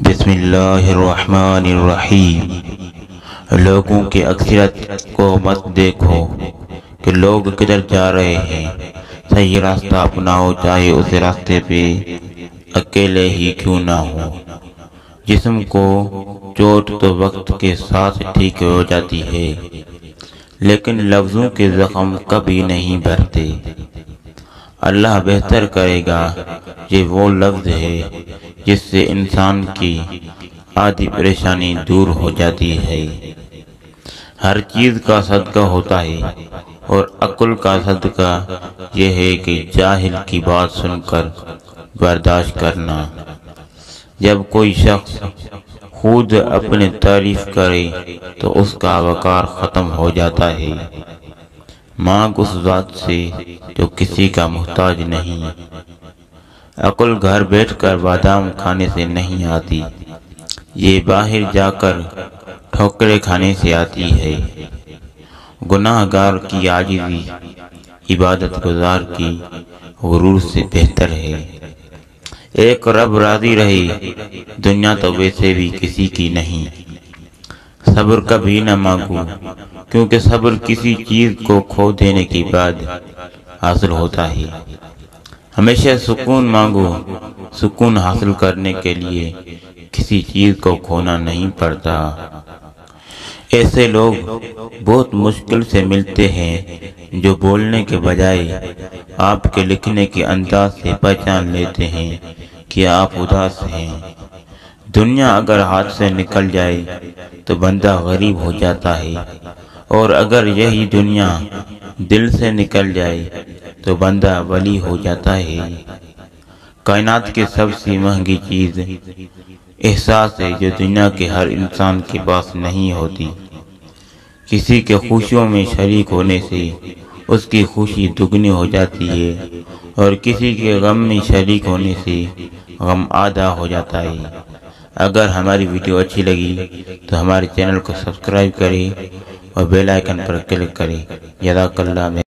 بسم اللہ الرحمن الرحیم۔ لوگوں کی اکثریت کو مت دیکھو کہ لوگ کدھر جا رہے ہیں، صحیح راستہ اپناؤ، چاہے اس راستے پہ اکیلے ہی کیوں نہ ہو۔ جسم کو چوٹ تو وقت کے ساتھ ٹھیک ہو جاتی ہے، لیکن لفظوں کے زخم کبھی نہیں بھرتے۔ اللہ بہتر کرے گا، یہ وہ لفظ ہے جس سے انسان کی آدھی پریشانی دور ہو جاتی ہے۔ ہر چیز کا صدقہ ہوتا ہے، اور عقل کا صدقہ یہ ہے کہ جاہل کی بات سن کر برداشت کرنا۔ جب کوئی شخص خود اپنی تعریف کرے تو اس کا وقار ختم ہو جاتا ہے۔ مانگ اس ذات سے جو کسی کا محتاج نہیں۔ عقل گھر بیٹھ کر بادام کھانے سے نہیں آتی، یہ باہر جا کر ٹھوکریں کھانے سے آتی ہے۔ گناہ گار کی عاجزی عبادت گزار کی غرور سے بہتر ہے۔ ایک رب راضی رہے، دنیا تو ویسے بھی کسی کی نہیں۔ صبر کبھی نہ مانگو، کیونکہ صبر کسی چیز کو کھو دینے کے بعد حاصل ہوتا ہے۔ ہمیشہ سکون مانگو، سکون حاصل کرنے کے لیے کسی چیز کو کھونا نہیں پڑتا۔ ایسے لوگ بہت مشکل سے ملتے ہیں جو بولنے کے بجائے آپ کے لکھنے کے انداز سے پہچان لیتے ہیں کہ آپ اداس ہیں۔ دنیا اگر ہاتھ سے نکل جائے تو بندہ غریب ہو جاتا ہے، اور اگر یہی دنیا دل سے نکل جائے تو بندہ ولی ہو جاتا ہے۔ کائنات کی سب سے مہنگی چیز احساس ہے جو دنیا کے ہر انسان کے پاس نہیں ہوتی۔ کسی کے خوشیوں میں شریک ہونے سے اس کی خوشی دگنی ہو جاتی ہے، اور کسی کے غم میں شریک ہونے سے غم آدھا ہو جاتا ہے۔ اگر ہماری ویڈیو اچھی لگی تو ہمارے چینل کو سبسکرائب کریں اور بیل آئیکن پر کلک کریں۔ جزاک اللہ۔